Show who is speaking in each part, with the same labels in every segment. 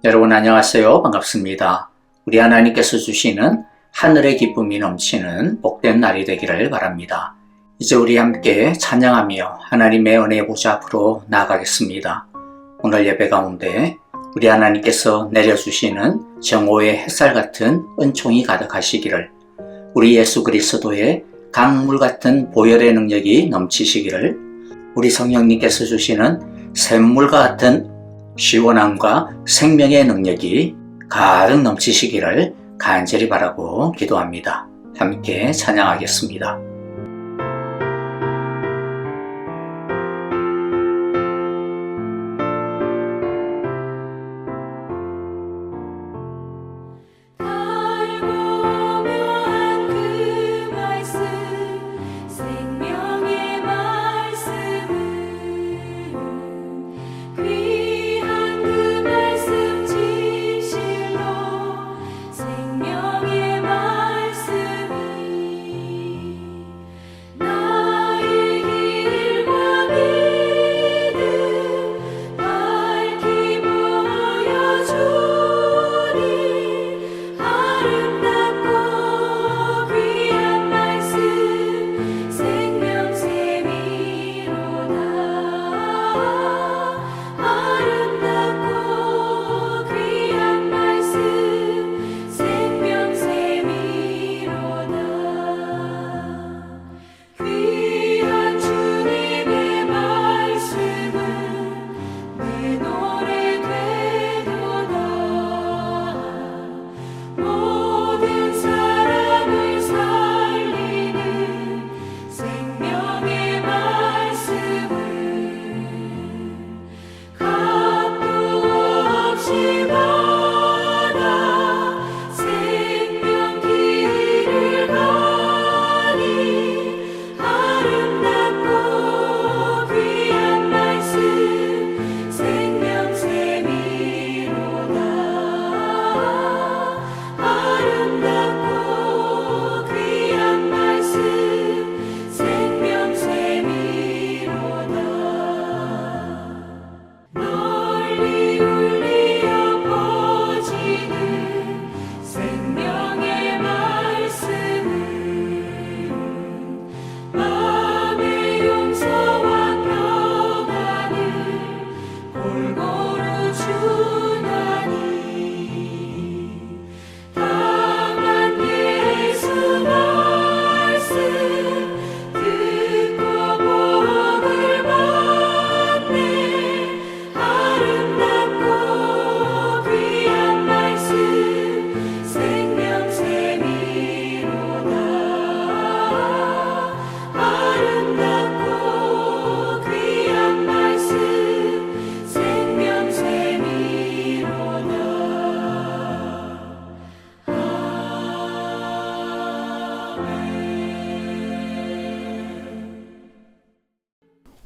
Speaker 1: 여러분 안녕하세요. 반갑습니다. 우리 하나님께서 주시는 하늘의 기쁨이 넘치는 복된 날이 되기를 바랍니다. 이제 우리 함께 찬양하며 하나님의 은혜의 보좌 앞으로 나아가겠습니다. 오늘 예배 가운데 우리 하나님께서 내려주시는 정오의 햇살 같은 은총이 가득하시기를, 우리 예수 그리스도의 강물 같은 보혈의 능력이 넘치시기를, 우리 성령님께서 주시는 샘물과 같은 시원함과 생명의 능력이 가득 넘치시기를 간절히 바라고 기도합니다. 함께 찬양하겠습니다.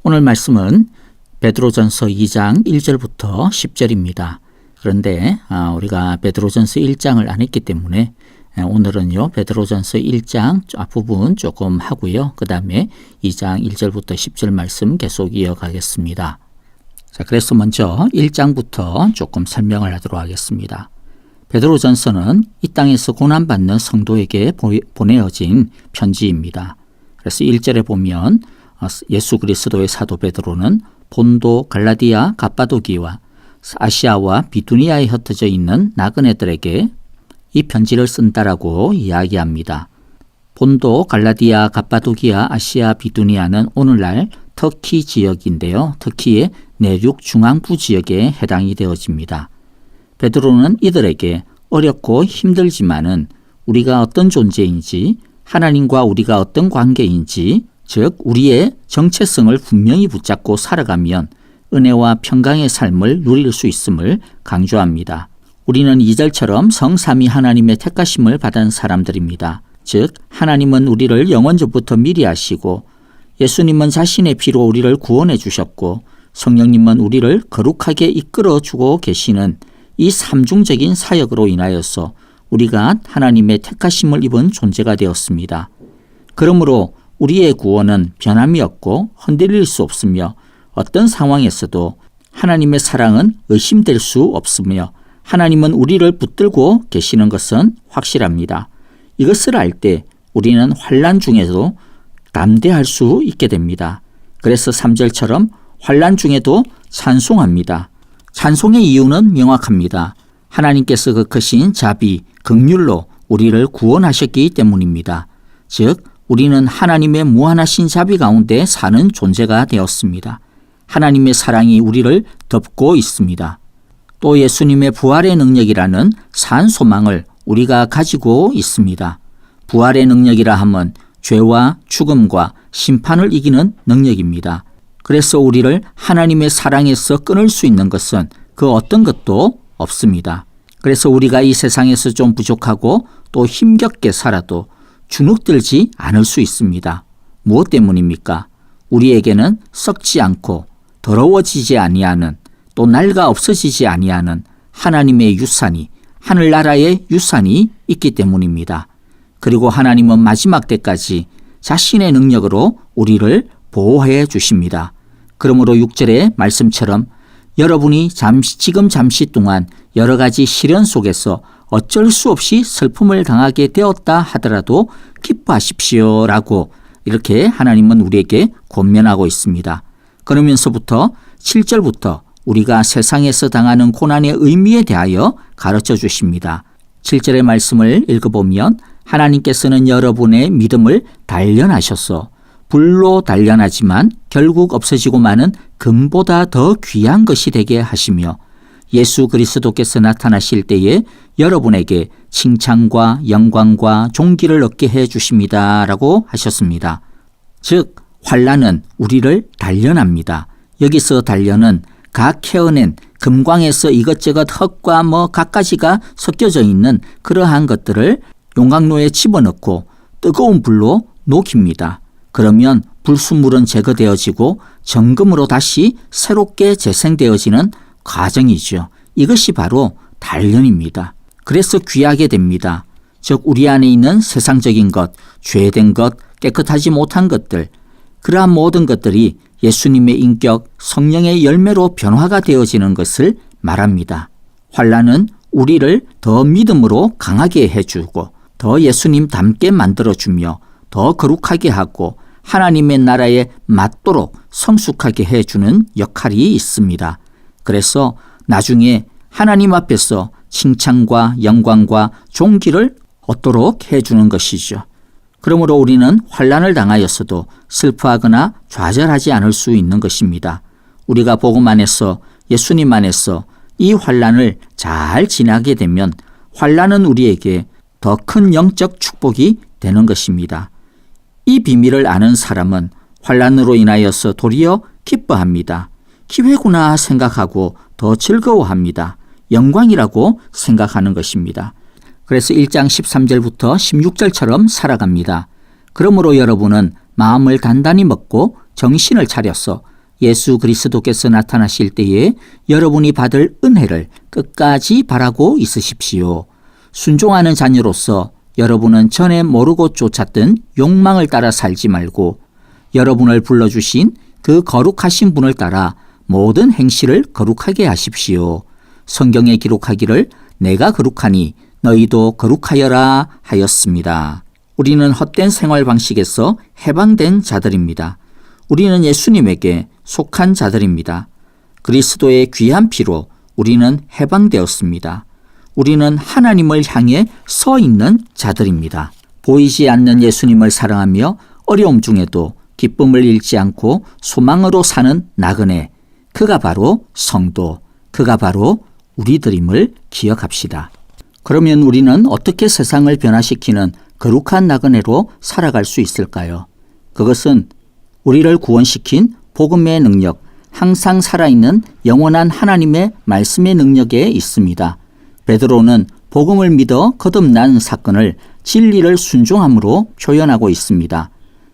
Speaker 1: 오늘 말씀은 베드로전서 2장 1절부터 10절입니다. 그런데 우리가 베드로전서 1장을 안 했기 때문에 오늘은요 베드로전서 1장 앞부분 조금 하고요. 그 다음에 2장 1절부터 10절 말씀 계속 이어가겠습니다. 자, 그래서 먼저 1장부터 조금 설명을 하도록 하겠습니다. 베드로전서는 이 땅에서 고난받는 성도에게 보내어진 편지입니다. 그래서 1절에 보면 예수 그리스도의 사도 베드로는 본도, 갈라디아, 갑바도기와 아시아와 비두니아에 흩어져 있는 나그네들에게 이 편지를 쓴다라고 이야기합니다. 본도, 갈라디아, 갑바도기아, 아시아, 비두니아는 오늘날 터키 지역인데요. 터키의 내륙 중앙부 지역에 해당이 되어집니다. 베드로는 이들에게 어렵고 힘들지만은 우리가 어떤 존재인지, 하나님과 우리가 어떤 관계인지, 즉 우리의 정체성을 분명히 붙잡고 살아가면 은혜와 평강의 삶을 누릴 수 있음을 강조합니다. 우리는 2절처럼 성삼위 하나님의 택하심을 받은 사람들입니다. 즉 하나님은 우리를 영원전부터 미리 아시고, 예수님은 자신의 피로 우리를 구원해 주셨고, 성령님은 우리를 거룩하게 이끌어주고 계시는 이 삼중적인 사역으로 인하여서 우리가 하나님의 택하심을 입은 존재가 되었습니다. 그러므로 우리의 구원은 변함이 없고 흔들릴 수 없으며 어떤 상황에서도 하나님의 사랑은 의심될 수 없으며 하나님은 우리를 붙들고 계시는 것은 확실합니다. 이것을 알 때 우리는 환난 중에도 담대할 수 있게 됩니다. 그래서 3절처럼 환난 중에도 찬송합니다. 찬송의 이유는 명확합니다. 하나님께서 그 크신 자비, 긍휼로 우리를 구원하셨기 때문입니다. 즉 우리는 하나님의 무한하신 자비 가운데 사는 존재가 되었습니다. 하나님의 사랑이 우리를 덮고 있습니다. 또 예수님의 부활의 능력이라는 산 소망을 우리가 가지고 있습니다. 부활의 능력이라 하면 죄와 죽음과 심판을 이기는 능력입니다. 그래서 우리를 하나님의 사랑에서 끊을 수 있는 것은 그 어떤 것도 없습니다. 그래서 우리가 이 세상에서 좀 부족하고 또 힘겹게 살아도 주눅들지 않을 수 있습니다. 무엇 때문입니까? 우리에게는 썩지 않고 더러워지지 아니하는 또 낡아 없어지지 아니하는 하나님의 유산이 하늘나라의 유산이 있기 때문입니다. 그리고 하나님은 마지막 때까지 자신의 능력으로 우리를 보호해 주십니다. 그러므로 6절의 말씀처럼 여러분이 지금 잠시 동안 여러 가지 시련 속에서 어쩔 수 없이 슬픔을 당하게 되었다 하더라도 기뻐하십시오 라고 이렇게 하나님은 우리에게 권면하고 있습니다. 그러면서부터 7절부터 우리가 세상에서 당하는 고난의 의미에 대하여 가르쳐 주십니다. 7절의 말씀을 읽어보면 하나님께서는 여러분의 믿음을 단련하셔서 불로 단련하지만 결국 없어지고 마는 금보다 더 귀한 것이 되게 하시며 예수 그리스도께서 나타나실 때에 여러분에게 칭찬과 영광과 존귀를 얻게 해 주십니다 라고 하셨습니다. 즉 환난은 우리를 단련합니다. 여기서 단련은 각 캐어낸 금광에서 이것저것 흙과 갖가지가 섞여져 있는 그러한 것들을 용광로에 집어넣고 뜨거운 불로 녹입니다. 그러면 불순물은 제거되어지고 정금으로 다시 새롭게 재생되어지는 과정이죠. 이것이 바로 단련입니다. 그래서 귀하게 됩니다. 즉 우리 안에 있는 세상적인 것, 죄된 것, 깨끗하지 못한 것들, 그러한 모든 것들이 예수님의 인격, 성령의 열매로 변화가 되어지는 것을 말합니다. 환난은 우리를 더 믿음으로 강하게 해주고 더 예수님 닮게 만들어주며 더 거룩하게 하고 하나님의 나라에 맞도록 성숙하게 해주는 역할이 있습니다. 그래서 나중에 하나님 앞에서 칭찬과 영광과 존귀를 얻도록 해주는 것이죠. 그러므로 우리는 환난을 당하였어도 슬퍼하거나 좌절하지 않을 수 있는 것입니다. 우리가 복음 안에서 예수님 안에서 이 환난을 잘 지나게 되면 환난은 우리에게 더 큰 영적 축복이 되는 것입니다. 이 비밀을 아는 사람은 환난으로 인하여서 도리어 기뻐합니다. 기회구나 생각하고 더 즐거워합니다. 영광이라고 생각하는 것입니다. 그래서 1장 13절부터 16절처럼 살아갑니다. 그러므로 여러분은 마음을 단단히 먹고 정신을 차려서 예수 그리스도께서 나타나실 때에 여러분이 받을 은혜를 끝까지 바라고 있으십시오. 순종하는 자녀로서 여러분은 전에 모르고 쫓았던 욕망을 따라 살지 말고 여러분을 불러주신 그 거룩하신 분을 따라 모든 행실을 거룩하게 하십시오. 성경에 기록하기를 내가 거룩하니 너희도 거룩하여라 하였습니다. 우리는 헛된 생활 방식에서 해방된 자들입니다. 우리는 예수님에게 속한 자들입니다. 그리스도의 귀한 피로 우리는 해방되었습니다. 우리는 하나님을 향해 서 있는 자들입니다. 보이지 않는 예수님을 사랑하며 어려움 중에도 기쁨을 잃지 않고 소망으로 사는 나그네, 그가 바로 성도, 그가 바로 우리들임을 기억합시다. 그러면 우리는 어떻게 세상을 변화시키는 거룩한 나그네로 살아갈 수 있을까요? 그것은 우리를 구원시킨 복음의 능력, 항상 살아있는 영원한 하나님의 말씀의 능력에 있습니다. 베드로는 복음을 믿어 거듭난 사건을 진리를 순종함으로 표현하고 있습니다.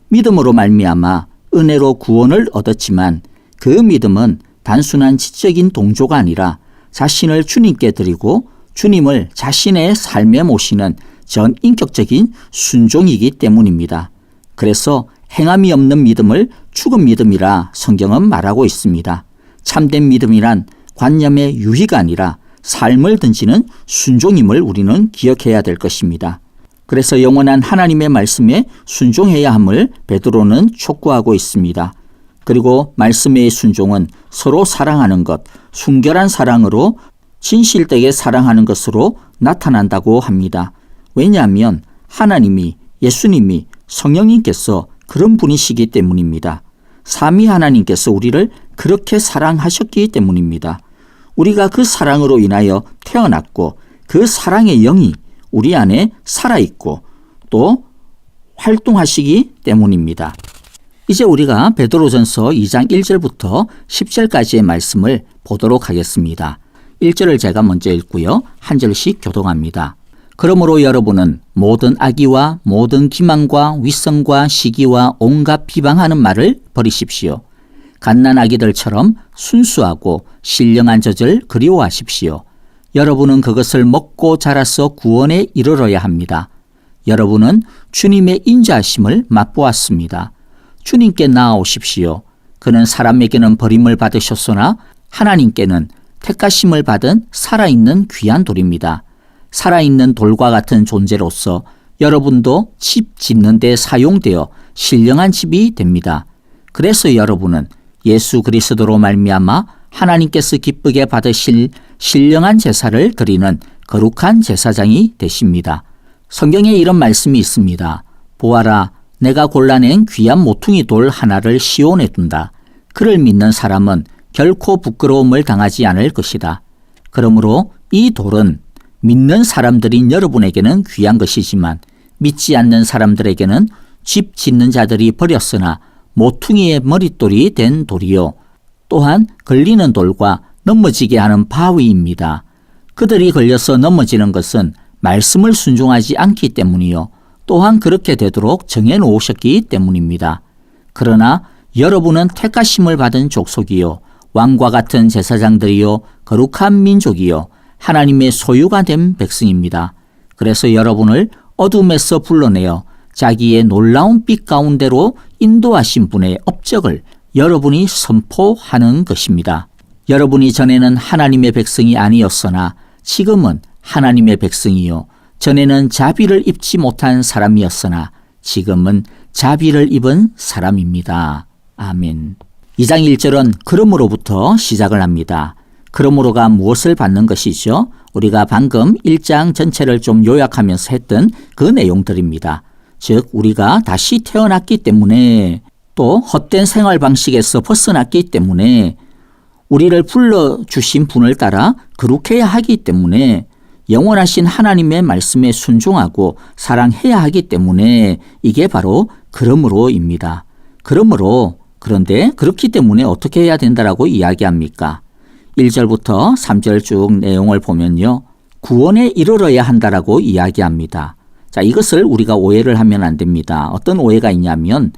Speaker 1: 믿음으로 말미암아 은혜로 구원을 얻었지만 그 믿음은 단순한 지적인 동조가 아니라 자신을 주님께 드리고 주님을 자신의 삶에 모시는 전인격적인 순종이기 때문입니다. 그래서 행함이 없는 믿음을 죽은 믿음이라 성경은 말하고 있습니다. 참된 믿음이란 관념의 유희가 아니라 삶을 던지는 순종임을 우리는 기억해야 될 것입니다. 그래서 영원한 하나님의 말씀에 순종해야 함을 베드로는 촉구하고 있습니다. 그리고 말씀의 순종은 서로 사랑하는 것, 순결한 사랑으로 진실되게 사랑하는 것으로 나타난다고 합니다. 왜냐하면 하나님이, 예수님이, 성령님께서 그런 분이시기 때문입니다. 삼위 하나님께서 우리를 그렇게 사랑하셨기 때문입니다. 우리가 그 사랑으로 인하여 태어났고 그 사랑의 영이 우리 안에 살아있고 또 활동하시기 때문입니다. 이제 우리가 베드로전서 2장 1절부터 10절까지의 말씀을 보도록 하겠습니다. 1절을 제가 먼저 읽고요. 한 절씩 교독합니다. 그러므로 여러분은 모든 악의와 모든 기만과 위선과 시기와 온갖 비방하는 말을 버리십시오. 갓난아기들처럼 순수하고 신령한 젖을 그리워하십시오. 여러분은 그것을 먹고 자라서 구원에 이르러야 합니다. 여러분은 주님의 인자하심을 맛보았습니다. 주님께 나아오십시오. 그는 사람에게는 버림을 받으셨으나 하나님께는 택하심을 받은 살아있는 귀한 돌입니다. 살아있는 돌과 같은 존재로서 여러분도 집 짓는 데 사용되어 신령한 집이 됩니다. 그래서 여러분은 예수 그리스도로 말미암아 하나님께서 기쁘게 받으실 신령한 제사를 드리는 거룩한 제사장이 되십니다. 성경에 이런 말씀이 있습니다. 보아라, 내가 골라낸 귀한 모퉁이 돌 하나를 시온에 둔다. 그를 믿는 사람은 결코 부끄러움을 당하지 않을 것이다. 그러므로 이 돌은 믿는 사람들인 여러분에게는 귀한 것이지만 믿지 않는 사람들에게는 집 짓는 자들이 버렸으나 모퉁이의 머릿돌이 된 돌이요. 또한 걸리는 돌과 넘어지게 하는 바위입니다. 그들이 걸려서 넘어지는 것은 말씀을 순종하지 않기 때문이요. 또한 그렇게 되도록 정해놓으셨기 때문입니다. 그러나 여러분은 택하심을 받은 족속이요. 왕과 같은 제사장들이요. 거룩한 민족이요. 하나님의 소유가 된 백성입니다. 그래서 여러분을 어둠에서 불러내어 자기의 놀라운 빛 가운데로 인도하신 분의 업적을 여러분이 선포하는 것입니다. 여러분이 전에는 하나님의 백성이 아니었으나 지금은 하나님의 백성이요. 전에는 자비를 입지 못한 사람이었으나 지금은 자비를 입은 사람입니다. 아멘. 2장 1절은 그러므로부터 시작을 합니다. 그러므로가 무엇을 받는 것이죠? 우리가 방금 1장 전체를 좀 요약하면서 했던 그 내용들입니다. 즉 우리가 다시 태어났기 때문에 또 헛된 생활 방식에서 벗어났기 때문에 우리를 불러주신 분을 따라 거룩해야 하기 때문에 영원하신 하나님의 말씀에 순종하고 사랑해야 하기 때문에 이게 바로 그러므로입니다. 그런데 그렇기 때문에 어떻게 해야 된다라고 이야기합니까? 1절부터 3절 쭉 내용을 보면요. 구원에 이르러야 한다라고 이야기합니다. 자, 이것을 우리가 오해를 하면 안 됩니다. 어떤 오해가 있냐면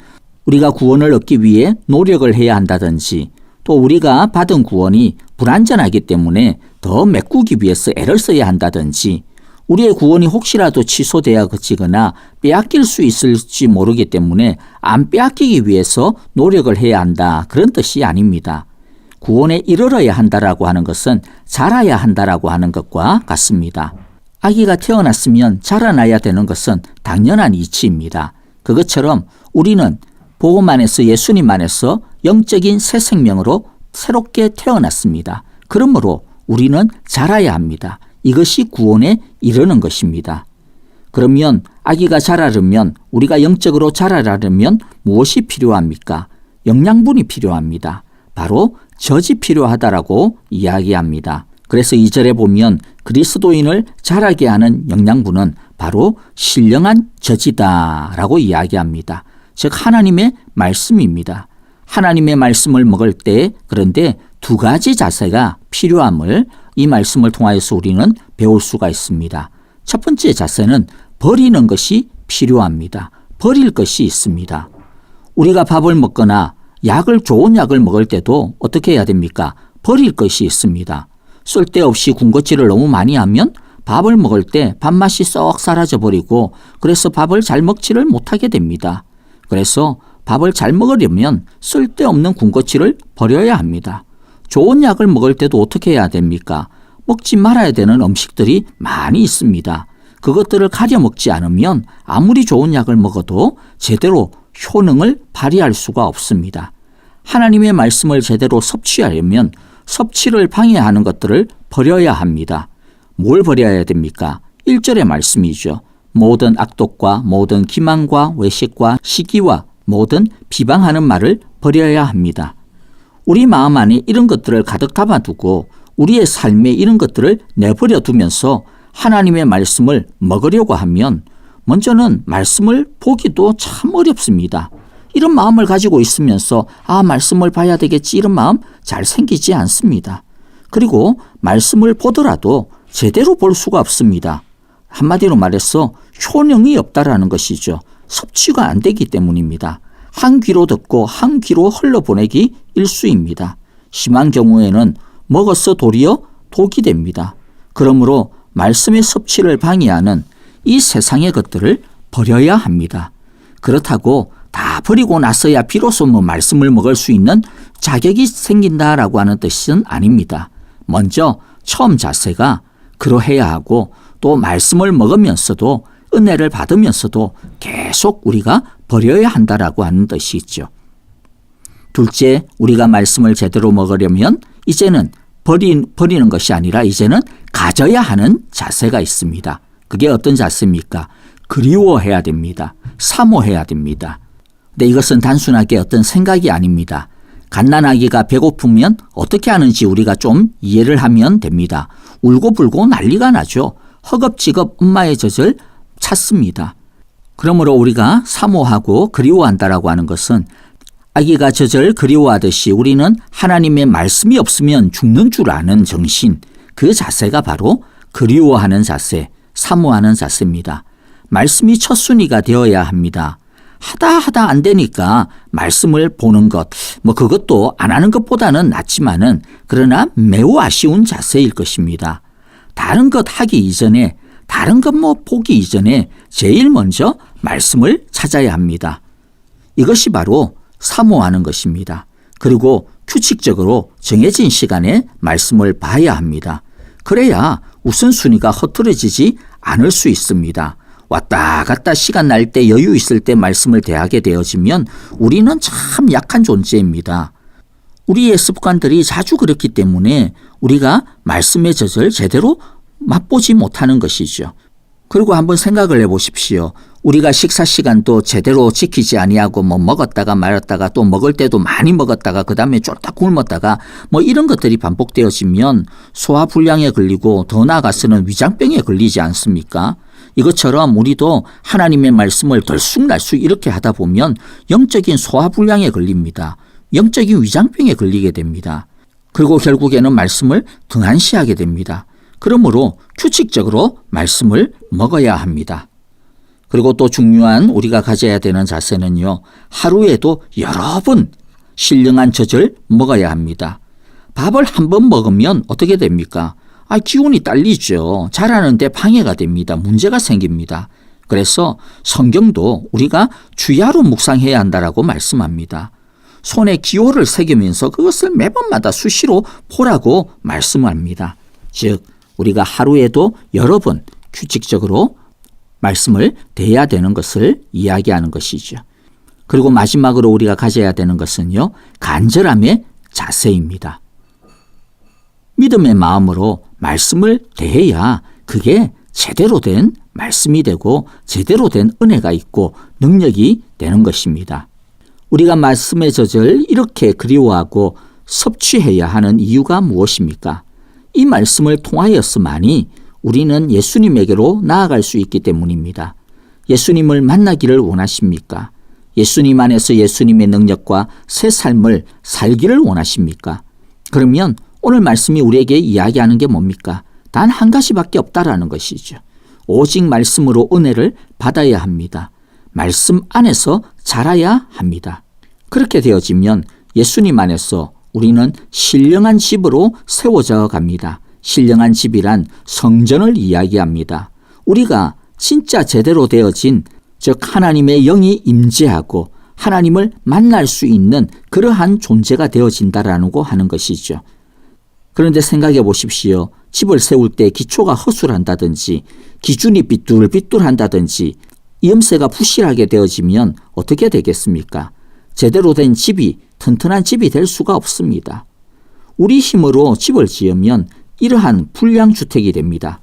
Speaker 1: 우리가 구원을 얻기 위해 노력을 해야 한다든지 또 우리가 받은 구원이 불완전하기 때문에 더 메꾸기 위해서 애를 써야 한다든지 우리의 구원이 혹시라도 취소되어지거나 빼앗길 수 있을지 모르기 때문에 안 빼앗기기 위해서 노력을 해야 한다. 그런 뜻이 아닙니다. 구원에 이르러야 한다라고 하는 것은 자라야 한다라고 하는 것과 같습니다. 아기가 태어났으면 자라나야 되는 것은 당연한 이치입니다. 그것처럼 우리는 복음 안에서 예수님 안에서 영적인 새 생명으로 새롭게 태어났습니다. 그러므로 우리는 자라야 합니다. 이것이 구원에 이르는 것입니다. 그러면 아기가 자라려면 우리가 영적으로 자라려면 무엇이 필요합니까? 영양분이 필요합니다. 바로 젖이 필요하다라고 이야기합니다. 그래서 2절에 보면 그리스도인을 자라게 하는 영양분은 바로 신령한 젖이다라고 이야기합니다. 즉 하나님의 말씀입니다. 하나님의 말씀을 먹을 때 그런데 두 가지 자세가 필요함을 이 말씀을 통하여서 우리는 배울 수가 있습니다. 첫 번째 자세는 버리는 것이 필요합니다. 버릴 것이 있습니다. 우리가 밥을 먹거나 좋은 약을 먹을 때도 어떻게 해야 됩니까? 버릴 것이 있습니다. 쓸데없이 군것질을 너무 많이 하면 밥을 먹을 때 밥맛이 썩 사라져버리고 그래서 밥을 잘 먹지를 못하게 됩니다. 그래서 밥을 잘 먹으려면 쓸데없는 군것질을 버려야 합니다. 좋은 약을 먹을 때도 어떻게 해야 됩니까? 먹지 말아야 되는 음식들이 많이 있습니다. 그것들을 가려 먹지 않으면 아무리 좋은 약을 먹어도 제대로 효능을 발휘할 수가 없습니다. 하나님의 말씀을 제대로 섭취하려면 섭취를 방해하는 것들을 버려야 합니다. 뭘 버려야 됩니까? 1절의 말씀이죠. 모든 악독과 모든 기만과 외식과 시기와 모든 비방하는 말을 버려야 합니다. 우리 마음 안에 이런 것들을 가득 담아두고 우리의 삶에 이런 것들을 내버려 두면서 하나님의 말씀을 먹으려고 하면 먼저는 말씀을 보기도 참 어렵습니다. 이런 마음을 가지고 있으면서 말씀을 봐야 되겠지 이런 마음 잘 생기지 않습니다. 그리고 말씀을 보더라도 제대로 볼 수가 없습니다. 한마디로 말해서 효능이 없다라는 것이죠. 섭취가 안 되기 때문입니다. 한 귀로 듣고 한 귀로 흘러보내기 일수입니다. 심한 경우에는 먹어서 도리어 독이 됩니다. 그러므로 말씀의 섭취를 방해하는 이 세상의 것들을 버려야 합니다. 그렇다고 다 버리고 나서야 비로소 말씀을 먹을 수 있는 자격이 생긴다라고 하는 뜻은 아닙니다. 먼저 처음 자세가 그러해야 하고 또 말씀을 먹으면서도 은혜를 받으면서도 계속 우리가 버려야 한다라고 하는 뜻이 있죠. 둘째, 우리가 말씀을 제대로 먹으려면 이제는 버리는 것이 아니라 이제는 가져야 하는 자세가 있습니다. 그게 어떤 자세입니까? 그리워해야 됩니다. 사모해야 됩니다. 근데 이것은 단순하게 어떤 생각이 아닙니다. 갓난아기가 배고프면 어떻게 하는지 우리가 좀 이해를 하면 됩니다. 울고불고 난리가 나죠. 허겁지겁 엄마의 젖을 찾습니다. 그러므로 우리가 사모하고 그리워한다라고 하는 것은 아기가 젖을 그리워하듯이 우리는 하나님의 말씀이 없으면 죽는 줄 아는 정신, 그 자세가 바로 그리워하는 자세, 사모하는 자세입니다. 말씀이 첫순위가 되어야 합니다. 하다 안 되니까 말씀을 보는 것, 그것도 안 하는 것보다는 낫지만은 그러나 매우 아쉬운 자세일 것입니다. 다른 것 하기 이전에, 다른 것 보기 이전에 제일 먼저 말씀을 찾아야 합니다. 이것이 바로 사모하는 것입니다. 그리고 규칙적으로 정해진 시간에 말씀을 봐야 합니다. 그래야 우선순위가 흐트러지지 않을 수 있습니다. 왔다 갔다 시간 날 때 여유 있을 때 말씀을 대하게 되어지면 우리는 참 약한 존재입니다. 우리의 습관들이 자주 그렇기 때문에 우리가 말씀의 젖을 제대로 맛보지 못하는 것이죠. 그리고 한번 생각을 해보십시오. 우리가 식사 시간도 제대로 지키지 아니하고 먹었다가 말았다가 또 먹을 때도 많이 먹었다가 그 다음에 쫄딱 굶었다가 이런 것들이 반복되어지면 소화불량에 걸리고 더 나아가서는 위장병에 걸리지 않습니까? 이것처럼 우리도 하나님의 말씀을 덜쑥날쑥 이렇게 하다 보면 영적인 소화불량에 걸립니다. 영적인 위장병에 걸리게 됩니다. 그리고 결국에는 말씀을 등한시하게 됩니다. 그러므로 규칙적으로 말씀을 먹어야 합니다. 그리고 또 중요한 우리가 가져야 되는 자세는요. 하루에도 여러 번 신령한 젖을 먹어야 합니다. 밥을 한 번 먹으면 어떻게 됩니까? 기운이 딸리죠. 잘하는데 방해가 됩니다. 문제가 생깁니다. 그래서 성경도 우리가 주야로 묵상해야 한다라고 말씀합니다. 손에 기호를 새기면서 그것을 매번마다 수시로 보라고 말씀합니다. 즉 우리가 하루에도 여러 번 규칙적으로 말씀을 대해야 되는 것을 이야기하는 것이죠. 그리고 마지막으로 우리가 가져야 되는 것은요. 간절함의 자세입니다. 믿음의 마음으로 말씀을 대해야 그게 제대로 된 말씀이 되고 제대로 된 은혜가 있고 능력이 되는 것입니다. 우리가 말씀의 젖을 이렇게 그리워하고 섭취해야 하는 이유가 무엇입니까? 이 말씀을 통하여서만이 우리는 예수님에게로 나아갈 수 있기 때문입니다. 예수님을 만나기를 원하십니까? 예수님 안에서 예수님의 능력과 새 삶을 살기를 원하십니까? 그러면 오늘 말씀이 우리에게 이야기하는 게 뭡니까? 단 한 가지밖에 없다라는 것이죠. 오직 말씀으로 은혜를 받아야 합니다. 말씀 안에서 자라야 합니다. 그렇게 되어지면 예수님 안에서 우리는 신령한 집으로 세워져 갑니다. 신령한 집이란 성전을 이야기합니다. 우리가 진짜 제대로 되어진 즉 하나님의 영이 임재하고 하나님을 만날 수 있는 그러한 존재가 되어진다라고 하는 것이죠. 그런데 생각해 보십시오. 집을 세울 때 기초가 허술한다든지 기준이 삐뚤삐뚤한다든지 이음새가 부실하게 되어지면 어떻게 되겠습니까? 제대로 된 집이 튼튼한 집이 될 수가 없습니다. 우리 힘으로 집을 지으면 이러한 불량주택이 됩니다.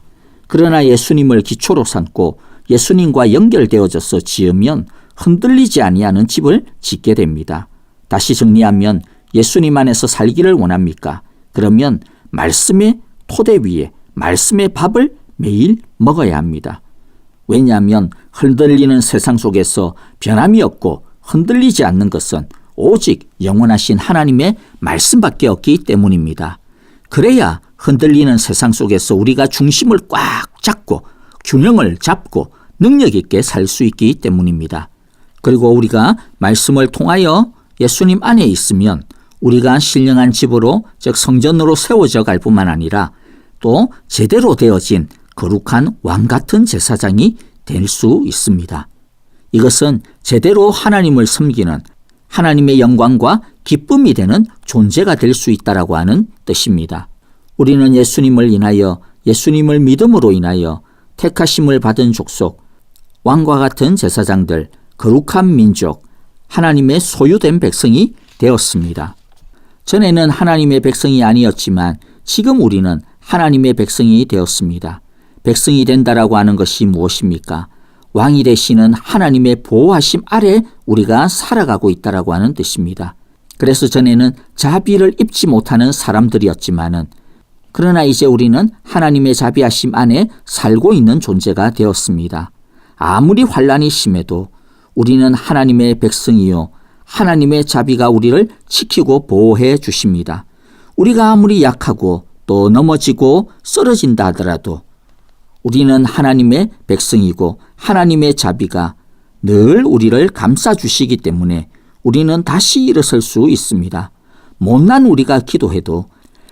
Speaker 1: 그러나 예수님을 기초로 삼고 예수님과 연결되어져서 지으면 흔들리지 아니하는 집을 짓게 됩니다. 다시 정리하면 예수님 안에서 살기를 원합니까? 그러면 말씀의 토대 위에 말씀의 밥을 매일 먹어야 합니다. 왜냐하면 흔들리는 세상 속에서 변함이 없고 흔들리지 않는 것은 오직 영원하신 하나님의 말씀밖에 없기 때문입니다. 그래야 흔들리는 세상 속에서 우리가 중심을 꽉 잡고 균형을 잡고 능력 있게 살 수 있기 때문입니다. 그리고 우리가 말씀을 통하여 예수님 안에 있으면 우리가 신령한 집으로 즉 성전으로 세워져 갈 뿐만 아니라 또 제대로 되어진 거룩한 왕 같은 제사장이 될 수 있습니다. 이것은 제대로 하나님을 섬기는 하나님의 영광과 기쁨이 되는 존재가 될 수 있다라고 하는 뜻입니다. 우리는 예수님을 인하여 예수님을 믿음으로 인하여 택하심을 받은 족속, 왕과 같은 제사장들, 거룩한 민족, 하나님의 소유된 백성이 되었습니다. 전에는 하나님의 백성이 아니었지만 지금 우리는 하나님의 백성이 되었습니다. 백성이 된다라고 하는 것이 무엇입니까? 왕이 되시는 하나님의 보호하심 아래 우리가 살아가고 있다라고 하는 뜻입니다. 그래서 전에는 자비를 입지 못하는 사람들이었지만은 그러나 이제 우리는 하나님의 자비하심 안에 살고 있는 존재가 되었습니다. 아무리 환난이 심해도 우리는 하나님의 백성이요 하나님의 자비가 우리를 지키고 보호해 주십니다. 우리가 아무리 약하고 또 넘어지고 쓰러진다 하더라도 우리는 하나님의 백성이고 하나님의 자비가 늘 우리를 감싸주시기 때문에 우리는 다시 일어설 수 있습니다. 못난 우리가 기도해도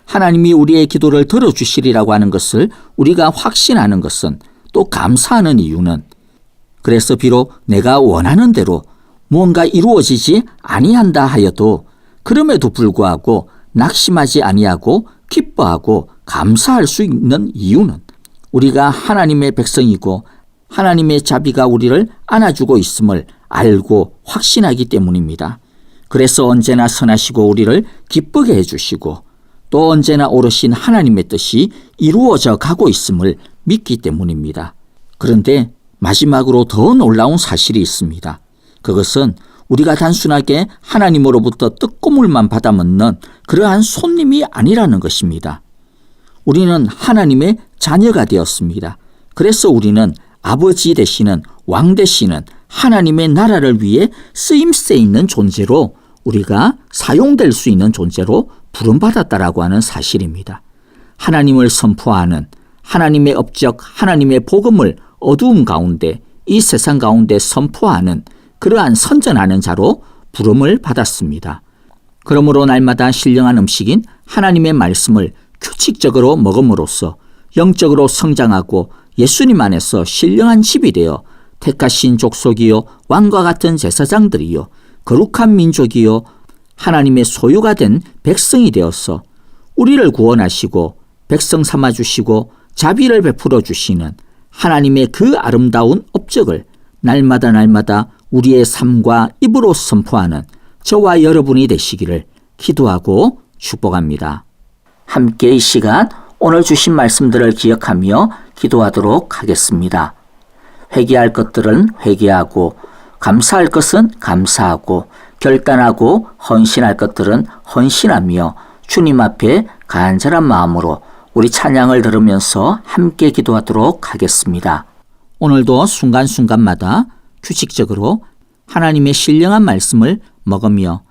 Speaker 1: 하나님이 우리의 기도를 들어주시리라고 하는 것을 우리가 확신하는 것은 또 감사하는 이유는 그래서 비록 내가 원하는 대로 무언가 이루어지지 아니한다 하여도 그럼에도 불구하고 낙심하지 아니하고 기뻐하고 감사할 수 있는 이유는 우리가 하나님의 백성이고 하나님의 자비가 우리를 안아주고 있음을 알고 확신하기 때문입니다. 그래서 언제나 선하시고 우리를 기쁘게 해주시고 또 언제나 오르신 하나님의 뜻이 이루어져 가고 있음을 믿기 때문입니다. 그런데 마지막으로 더 놀라운 사실이 있습니다. 그것은 우리가 단순하게 하나님으로부터 떡고물만 받아 먹는 그러한 손님이 아니라는 것입니다. 우리는 하나님의 자녀가 되었습니다. 그래서 우리는 아버지 되시는 왕 되시는 하나님의 나라를 위해 쓰임새 있는 존재로 우리가 사용될 수 있는 존재로 부름받았다라고 하는 사실입니다. 하나님을 선포하는 하나님의 업적, 하나님의 복음을 어두움 가운데 이 세상 가운데 선포하는 그러한 선전하는 자로 부름을 받았습니다. 그러므로 날마다 신령한 음식인 하나님의 말씀을 규칙적으로 먹음으로써 영적으로 성장하고 예수님 안에서 신령한 집이 되어 택하신 족속이요 왕과 같은 제사장들이요 거룩한 민족이요 하나님의 소유가 된 백성이 되어서 우리를 구원하시고 백성 삼아주시고 자비를 베풀어 주시는 하나님의 그 아름다운 업적을 날마다 우리의 삶과 입으로 선포하는 저와 여러분이 되시기를 기도하고 축복합니다. 함께 이 시간 오늘 주신 말씀들을 기억하며 기도하도록 하겠습니다. 회개할 것들은 회개하고 감사할 것은 감사하고 결단하고 헌신할 것들은 헌신하며 주님 앞에 간절한 마음으로 우리 찬양을 들으면서 함께 기도하도록 하겠습니다. 오늘도 순간순간마다 규칙적으로 하나님의 신령한 말씀을 먹으며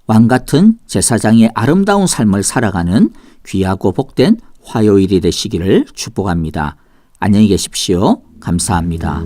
Speaker 1: 왕같은 제사장의 아름다운 삶을 살아가는 귀하고 복된 화요일이 되시기를 축복합니다. 안녕히 계십시오. 감사합니다.